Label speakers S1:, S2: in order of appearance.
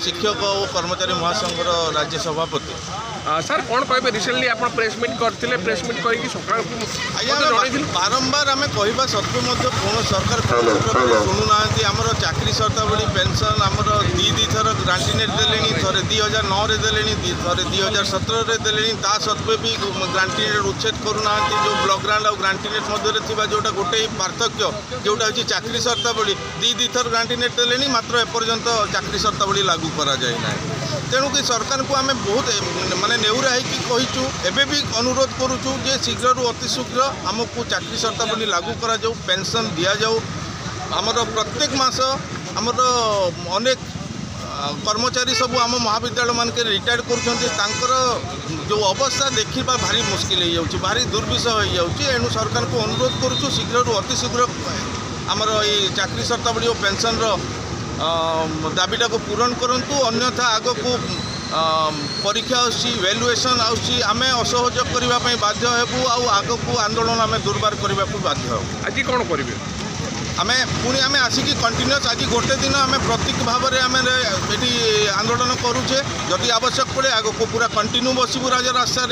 S1: शिक्षक और कर्मचारी महासंघर राज्य सभापति।
S2: सर कौन कहे रिसेंटली आप प्रेस मीट करते प्रेस मीट करके सका
S1: बारंबार आम कह सत्वे कौन सरकार शुणुना आमर चाकरी शर्तावली पेंशन आमर दी थर ग्रांटीनेट देले थे 2009 देले थे 2017 देले ता सत्वे भी ग्रांटीनेट उच्छेद करूना जो ब्लॉक ग्रांट और ग्रांटीनेट मध्य जोटा गोटे पार्थक्य जोटा हूँ चाकरी शर्तावली दी थर ग्रांटीनेट देले मात्र एपर्यंत चाकरी शर्तावली लागू करा जाए ना। तेणुक सरकार को आम बहुत माने नेउरा होगी कहीचु एवं भी अनुरोध करुचु जे शीघ्र अति शीघ्र आमको चाकरी शर्तावली लागू करा जाऊ पेंशन दि जाऊ आमर प्रत्येक मास आमर अनेक कर्मचारी सब आम महाविद्यालय मान के रिटायर्ड कर जो अवस्था देखा भारी मुस्किल हो जाऊँ भारी दुर्विषय हो जाऊँ एणु सरकार को अनुरोध करुचु शीघ्र अति शीघ्र आमर ये चाकरी शर्तावली और पेंशन दाबीटा को पूरण करंतु अन्यथा आग को परीक्षा वैल्युएसन आम असहयोग करने बाध्य हेबू आग को आंदोलन आम दुर्बार करने को बाध्य हो।
S2: आज कौन करेंगे
S1: आम पुणी आम आसिक कंटिन्यूअस आज गोटे दिन आम प्रतीक भाव में आम ये आंदोलन करुचे जदि आवश्यक पड़े आग को पूरा कंटिन्यू बसबू राजरास्तार।